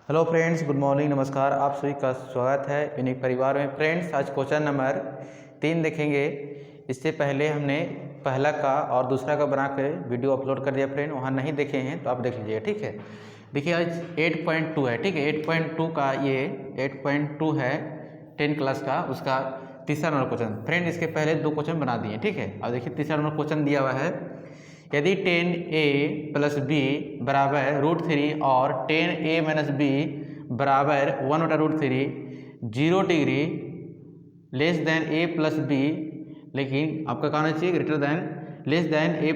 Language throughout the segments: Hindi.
हेलो फ्रेंड्स, गुड मॉर्निंग, नमस्कार। आप सभी का स्वागत है यूनिक परिवार में। फ्रेंड्स, आज क्वेश्चन नंबर 3 देखेंगे। इससे पहले हमने पहला का और दूसरा का बना के वीडियो अपलोड कर दिया फ्रेंड, वहाँ नहीं देखे हैं तो आप देख लीजिए, ठीक है। देखिए आज 8.2 है, ठीक है। 8.2 का ये 8.2 है 10 क्लास का, उसका तीसरा नंबर क्वेश्चन। फ्रेंड, इसके पहले 2 क्वेश्चन बना दिए, ठीक है। अब देखिए तीसरा नंबर क्वेश्चन दिया हुआ है, यदि 10a प्लस बी बराबर √3 और 10a माइनस बी बराबर 1/√3 0 degree less than a plus b, लेकिन आपका कहना चाहिए greater than less than a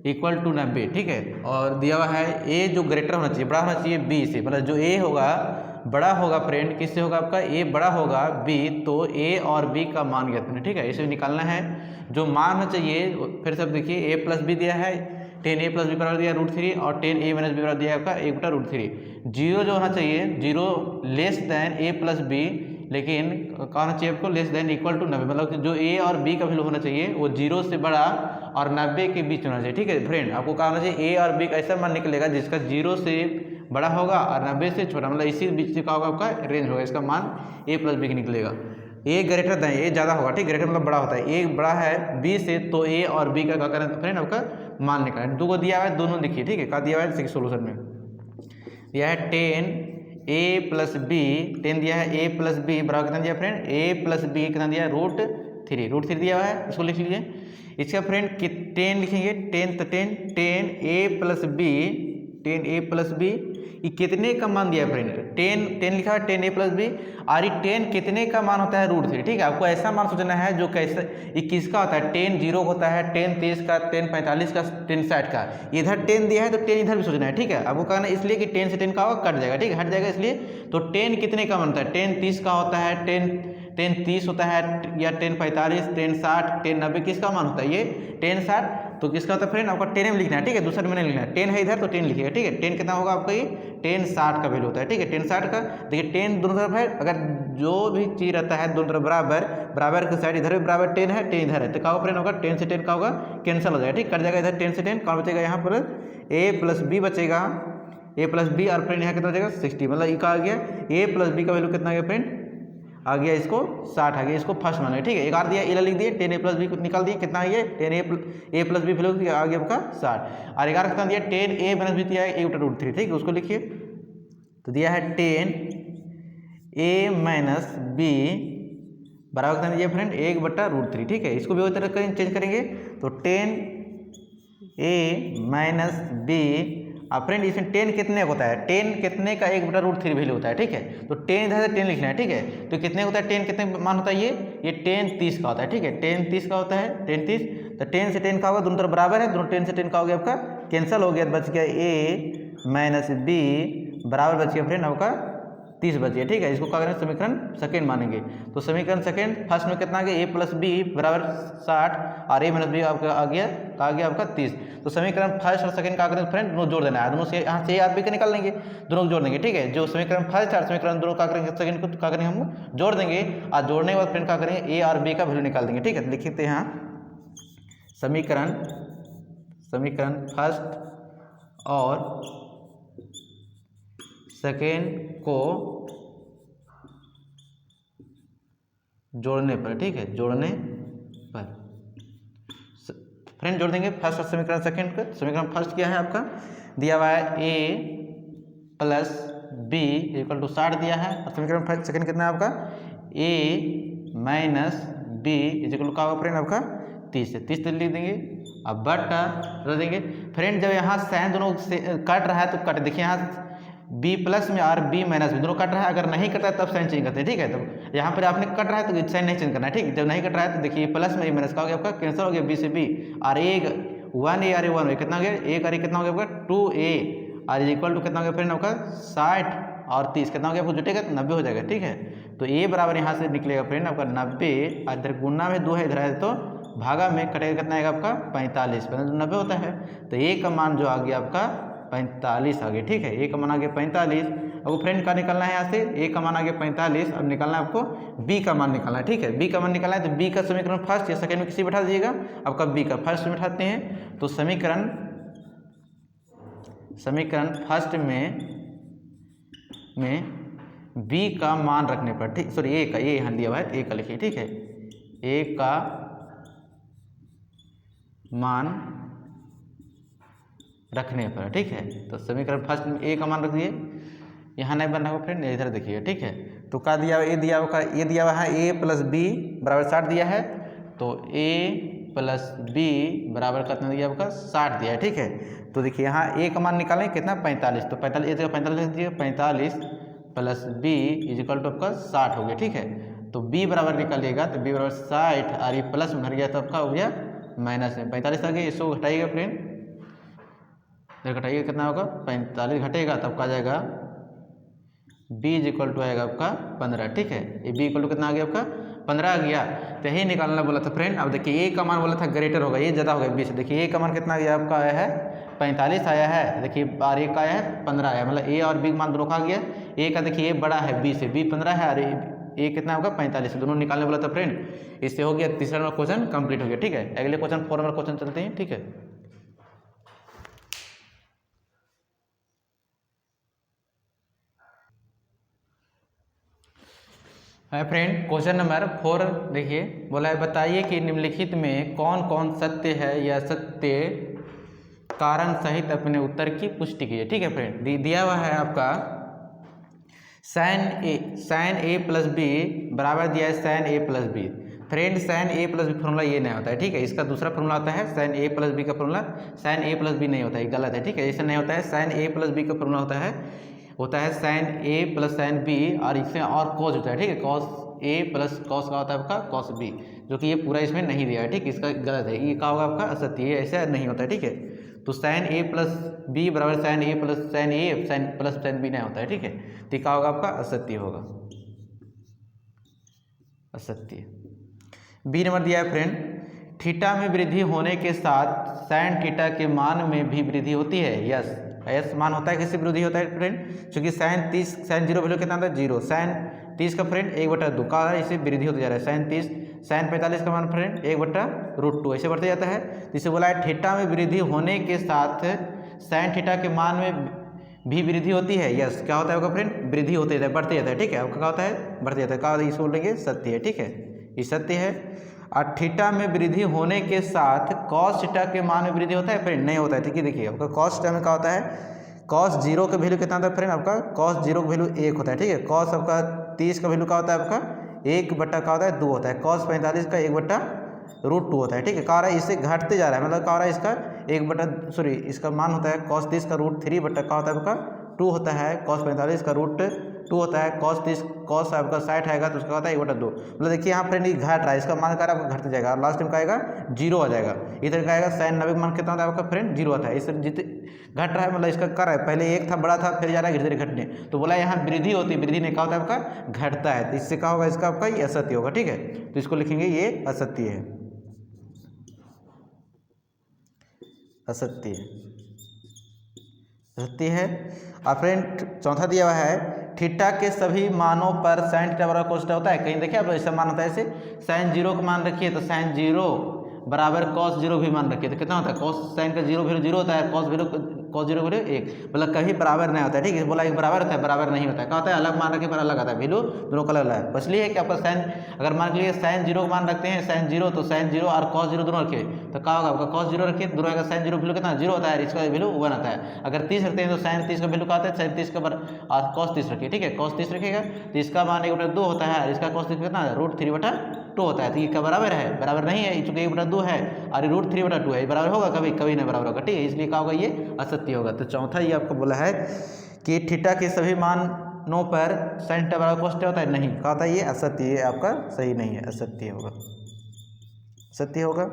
equal to 90, ठीक है। और दिया हुआ है a जो ग्रेटर होना चाहिए, बड़ा होना चाहिए b से, मतलब जो a होगा बड़ा होगा फ्रेंड, किससे होगा? आपका a बड़ा होगा b, तो a और b का मान ज्ञात करना, ठीक है। इसे निकालना है जो मान होना चाहिए। फिर सब देखिए a प्लस बी दिया है, 10a प्लस बी बराबर दिया √3 और 10a माइनस बी बराबर दिया आपका 1/√3। जीरो जो होना चाहिए, zero less than a plus b, लेकिन कहना चाहिए आपको लेस देन इक्वल टू 90, मतलब कि जो a और b का वैल्यू होना चाहिए वो 0 से बड़ा और 90 के बीच होना चाहिए, ठीक है फ्रेंड। आपको कहना चाहिए a और b का ऐसा मान निकलेगा जिसका 0 से बड़ा होगा और 90 से छोटा, मतलब इसी बीच का होगा आपका रेंज होगा, इसका मान a प्लस बी का निकलेगा। ए ग्रेटर देन, ए ज़्यादा होगा, ठीक। ग्रेटर मतलब बड़ा होता है, ए बड़ा है बी से, तो ए और बी का क्या करना है फ्रेंड? आपका मान निकालना। 2 को दिया है, दोनों लिखिए, ठीक है। क्या दिया है सोल्यूशन में? दिया है 10a प्लस बी, 10 दिया है a प्लस बी बराबर कितना दिया फ्रेंड? a प्लस बी कितना दिया? √3 दिया हुआ है, इसको लिख लीजिए। इसका फ्रेंड 10 लिखेंगे, 10 तो 10a plus B, 10a plus B, ये कितने का मान दिया फ्रेंड? 10 लिखा है 10a प्लस बी, और ये 10 कितने का मान होता है? √3, ठीक है। आपको ऐसा मान सोचना है जो कैसे, ये किसका होता है? 10 0 होता है, 10 30 का, 10 45 का, 10 60 का। इधर 10 दिया है तो 10 इधर भी सोचना है, ठीक है। आपको कहना है इसलिए कि 10 से 10 का होगा, कट जाएगा, ठीक है, हट जाएगा, इसलिए तो 10 कितने का मान होता है? 10 30 का होता है, 10 30 होता है, या 10 45, 10 60, 10 90 किसका मान होता है? ये 10 60, तो किसका होता है फ्रेंड? आपका 10 में लिखना है, ठीक है, दूसरे में नहीं लिखना है। 10 है इधर तो 10 लिखिएगा, ठीक है। 10 कितना होगा आपका? ये 10 60 का वैल्यू होता है, ठीक है। 10 60 का, देखिए 10 दोनों तरफ है, अगर जो भी चीज रहता है दोनों तरफ बराबर, बराबर के साइड इधर भी बराबर 10 है, 10 इधर है, तो क्या होगा फ्रेंड? होगा 10 से 10 का होगा कैंसिल हो जाएगा, ठीक, कट जाएगा। इधर 10 से 10 कौन बचेगा? यहाँ पर a प्लस बी बचेगा, a प्लस बी, और फ्रेंड यहाँ कितना बचेगा? 60, मतलब ये क्या आ गया? a प्लस बी का वैल्यू कितना आ गया फ्रेंड? आ गया इसको 60 आ गया, इसको फर्स्ट मान लिया, ठीक है। एक आर दिया, ए लिख दिए, 10a प्लस बी निकाल दिए, कितना है ये? 10a प्लस बी वैल्यू आ गया आपका 60, और 11 कितना दिया? 10a माइनस बी दिया है 1/√3, ठीक है, उसको लिखिए। तो दिया है 10a माइनस बी बराबर कितना दिया फ्रेंड? 1/√3, ठीक है। इसको भी वही तरह चेंज करेंगे, तो 10a माइनस बी, अब फ्रेंड इसमें 10 कितने होता है? 10 कितने का 1/√3 वैल्यू होता है, ठीक है। तो 10 इधर से 10 लिखना है, ठीक है। तो कितने होता है? 10 कितने मान होता है? ये 10 30 का होता है, ठीक है। 10 30 का होता है, 10 30, तो 10 से 10 का होगा, दोनों तरफ बराबर है, दोनों 10 से 10 का हो गया आपका कैंसिल हो गया, बच गया a माइनस बी बराबर बच गया फ्रेंड आपका 30 बच गया, ठीक है। इसको क्या करेंगे? समीकरण सेकेंड मानेंगे, तो समीकरण सेकेंड फर्स्ट में कितना आ गया? a प्लस बी बराबर 60, और a माइनस बी आपका आ गया आपका 30। तो समीकरण फर्स्ट और सेकंड का करेंगे फ्रेंड? दोनों जोड़ देना है, दोनों से यहाँ से a और b का निकाल लेंगे, दोनों जोड़ देंगे, ठीक है। जो समीकरण फर्स्ट और समीकरण दोनों का करेंगे सेकंड को क्या करेंगे? हम जोड़ देंगे, और जोड़ने के बाद फ्रेंड क्या करेंगे? a और b का वैल्यू निकाल देंगे, ठीक है। लिखते हैं यहाँ समीकरण फर्स्ट और सेकेंड को जोड़ने पर, ठीक है, जोड़ने पर फ्रेंड जोड़ देंगे फर्स्ट और समीकरण सेकेंड का। समीकरण फर्स्ट क्या है आपका? दिया हुआ है a plus b equal to 60 दिया है, और समीकरण फर्स्ट सेकेंड कितना है आपका? a minus b equal to क्या होगा फ्रेंड? आपका 30 है, 30 लिख देंगे, अब बटा रख देंगे फ्रेंड। जब यहाँ साइन दोनों से कट रहा है तो कट, देखिए यहाँ b प्लस में और b माइनस में दोनों कट रहा है, अगर नहीं कट रहा है तब साइन चेंज करते हैं, ठीक है। तो यहाँ पर आपने कट रहा है तो साइन नहीं चेंज करना है, ठीक। जब नहीं कट रहा है तो देखिए प्लस में माइनस का हो गया आपका कैंसिल हो गया, b से b, और एक 1a और 1 कितना हो गया? एक और कितना हो गया आपका? 2a, और इक्वल टू कितना हो गया फ्रेंड आपका? 60 और 30 कितना हो गया? आपको जुटेगा तो 90 हो जाएगा, ठीक है। तो a बराबर यहाँ से निकलेगा फ्रेंड आपका 90, और इधर गुना में 2 है, इधर है तो भागा में कटेगा, कितना आएगा आपका? 45, 90 होता है, तो a का मान जो आ गया आपका 45 आ गया, ठीक है। a का मान आ गया 45। अब फ्रेंड का निकलना है यहाँ से, a का मान आ गया 45, अब निकलना है आपको b का मान निकालना है, ठीक है। b का मान निकालना है, तो b का समीकरण फर्स्ट या सेकंड में किसी बैठा दीजिएगा, आपका b का फर्स्ट में बैठाते हैं। तो समीकरण फर्स्ट में में b का मान रखने पर, ठीक, सॉरी a का, ये यहाँ दिया हुआ है, a का लिखिए, ठीक है, a का मान रखने पर, ठीक है। तो समीकरण फर्स्ट में a का मान रख दिए, यहाँ नहीं बनना होगा फ्रेंड, इधर देखिए, ठीक है। तो क्या दिया हुआ, a दिया हुआ, a दिया हुआ है a प्लस बी बराबर 60 दिया है, तो a प्लस बी बराबर कितना दिया आपका 60 दिया है, ठीक है। तो देखिए यहाँ a का मान निकालें कितना 45, तो 45 एक जगह 45 लिख दीजिए, 45 प्लस बी इजिकल टू आपका 60 हो गया, ठीक है। तो b बराबर निकालिएगा तो b बराबर 60 और ये प्लस में भर गया तो आपका हो गया माइनस में 45 आ गया, इसको घटाइएगा फ्रेंड, इधर घटाइएगा कितना होगा 45 घटेगा तब का जाएगा b इक्वल टू आएगा आपका 15, ठीक है। ये b इक्वल टू कितना आ गया आपका 15 आ गया, तो यही निकालना बोला था फ्रेंड। अब देखिए a का मान बोला था ग्रेटर होगा, ये ज़्यादा हो गया 20, देखिए a का मान कितना गया आपका आया है 45 आया है, देखिए और a का आया है 15 आया, मतलब a और b का मान दोनों का गया, a का देखिए a बड़ा है b से, b 15 है और a कितना होगा 45, दोनों निकालने बोला था फ्रेंड। इससे हो गया तीसरा नंबर क्वेश्चन कंप्लीट हो गया, ठीक है। अगले क्वेश्चन 4 नंबर क्वेश्चन चलते हैं, ठीक है। फ्रेंड क्वेश्चन नंबर 4 देखिए, बोला है बताइए कि निम्नलिखित में कौन कौन सत्य है या सत्य कारण सहित अपने उत्तर की पुष्टि कीजिए, ठीक है फ्रेंड। दिया हुआ है आपका साइन ए प्लस बी बराबर दिया है साइन ए प्लस बी। फ्रेंड साइन ए प्लस बी फॉर्मूला ये नहीं होता है, ठीक है, इसका दूसरा फॉर्मूला होता है साइन ए प्लस बी का फॉर्मूला, साइन ए प्लस बी नहीं होता है, गलत है, ठीक है, ऐसा नहीं होता है। साइन ए प्लस बी का फॉर्मूला होता है साइन ए प्लस साइन बी और इसमें और कॉस होता है, ठीक है, कॉस ए प्लस कॉस का होता है आपका कॉस बी, जो कि ये पूरा इसमें नहीं दिया है, ठीक, इसका गलत है, ये क्या होगा आपका असत्य, ये ऐसा नहीं होता है, ठीक है। तो साइन ए प्लस बी बराबर साइन ए प्लस साइन ए साइन प्लस साइन बी नहीं होता है, ठीक है। तो क्या होगा आपका असत्य होगा, असत्य। बी नंबर दिया है फ्रेंड, थीटा में वृद्धि होने के साथ साइन थीटा के मान में भी वृद्धि होती है, यस, यस मान होता है, किसी वृद्धि होता है फ्रेंड, क्योंकि साइन 30 साइन 0 वैल्यू कितना था 0, साइन 30 का फ्रेंड 1/2 का है, इसे वृद्धि होती जा रहा है, साइन 30 साइन 45 का मान फ्रेंड 1/√2 ऐसे बढ़ते जाता है। जिसे बोला है थीटा में वृद्धि होने के साथ साइन थीटा के मान में भी वृद्धि होती है, यस, क्या होता है आपका फ्रेंड वृद्धि होते जाता है, बढ़ते जाता है, ठीक है, आपका क्या होता है बढ़ते जाता है, क्या इसे बोलेंगे सत्य है, ठीक है, ये सत्य है। और थीटा में वृद्धि होने के साथ कॉस थीटा के मान में वृद्धि होता है फ्रेंड, नहीं होता है, ठीक है। देखिए आपका कॉस थीटा में क्या होता है, कॉस 0 का वैल्यू कितना होता है फ्रेंड, आपका कॉस 0 का वैल्यू 1 होता है, ठीक है। कॉस आपका 30 का वैल्यू क्या होता है आपका 1/2 होता है, कॉस 45 का 1/√2 होता है, ठीक है। क्या हो रहा है इससे घटते जा रहा है, मतलब क्या हो रहा है इसका इसका मान होता है कॉस 30 का √3 क्या होता है आपका 2 होता है, कॉस 45 का √2 होता है, कॉस 30 कॉस आपका 60 आएगा तो उसका होता है 1/2, मतलब देखिए यहाँ फ्रेंड ये घट रहा है, इसका मान कर आपका घटते जाएगा और लास्ट में क्या आएगा 0 आ जाएगा। इधर का आएगा साइन 90 का मान कितना होता है आपका फ्रेंड 0 आता है, इस घट रहा है, मतलब इसका कर रहा है, पहले 1 था बड़ा था फिर जा रहा है धीरे धीरे घटने, तो बोला यहाँ वृद्धि होती है, वृद्धि नहीं क्या होता है आपका घटता है, तो इससे क्या होगा इसका आपका ये असत्य होगा, ठीक है। तो इसको लिखेंगे ये असत्य है, असत्य असत्य है। और फ्रेंड चौथा दिया हुआ है थीटा के सभी मानों पर साइन थीटा बराबर cos थीटा होता है, कहीं देखिए आप ऐसा मान होता है, ऐसे साइन 0 का मान रखिए तो साइन 0 बराबर cos 0 भी मान रखिए तो कितना होता है cos साइन का 0 वैल्यू 0 होता है, cos 0 वैल्यू 1, मतलब कभी बराबर नहीं होता है, ठीक है। बोला एक बराबर होता है, बराबर नहीं होता है, क्या होता है अलग मान रखे पर अलग आता है, वैल्यू दोनों का अलग है, बस इसलिए कि आपका साइन अगर मान लीजिए साइन 0 का मान रखते हैं साइन 0 तो साइन 0 और cos 0 दोनों रखिए तो क्या होगा आपका cos 0 रखिए दोनों का साइन 0 वैल्यू कितना 0 होता है, इसका वैल्यू 1 आता है। अगर 30 रखते हैं तो साइन 30 का वैल्यू क्या आता है साइन 30 का और cos 30 रखिए, ठीक है, cos 30 रखिएगा तो इसका मान 1/2 होता है और इसका cos 30 कितना √3/2 होता है, तो ये क्या बराबर है, बराबर नहीं है, चूंकि 1/2 है और √3/2 है, बराबर होगा कभी कभी नहीं बराबर होगा, ठीक है, इसलिए क्या होगा ये असत्य होगा। तो चौथा ये आपको बोला है कि थीटा के सभी मानों पर साइन थीटा बराबर cos थीटा होता है, नहीं क्या होता है ये असत्य, ये आपका सही नहीं है, असत्य होगा, सत्य होगा।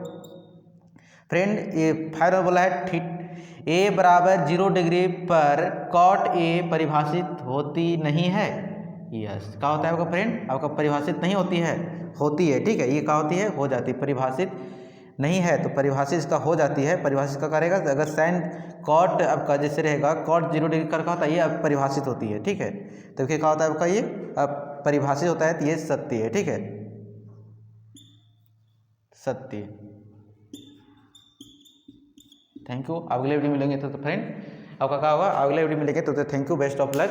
फ्रेंड ये फाइनल बोला है ए बराबर 0 डिग्री पर कॉट ए परिभाषित होती नहीं है, यस, क्या होता है आपका फ्रेंड आपका परिभाषित नहीं होती है, होती है, ठीक है, ये क्या होती है हो जाती है, परिभाषित नहीं है तो परिभाषित इसका हो जाती है, परिभाषित का करेगा अगर साइन कॉट आपका जैसे रहेगा कॉट 0 डिग्री कर का होता है ये अब परिभाषित होती है, ठीक है, तो क्या होता है आपका ये अब परिभाषित होता है तो ये सत्य है, ठीक है, सत्य। थैंक यू, अगले वीडियो मिलेंगे तो फ्रेंड आपका क्या होगा अगले वीडियो मिलेंगे तो thank you, best of luck.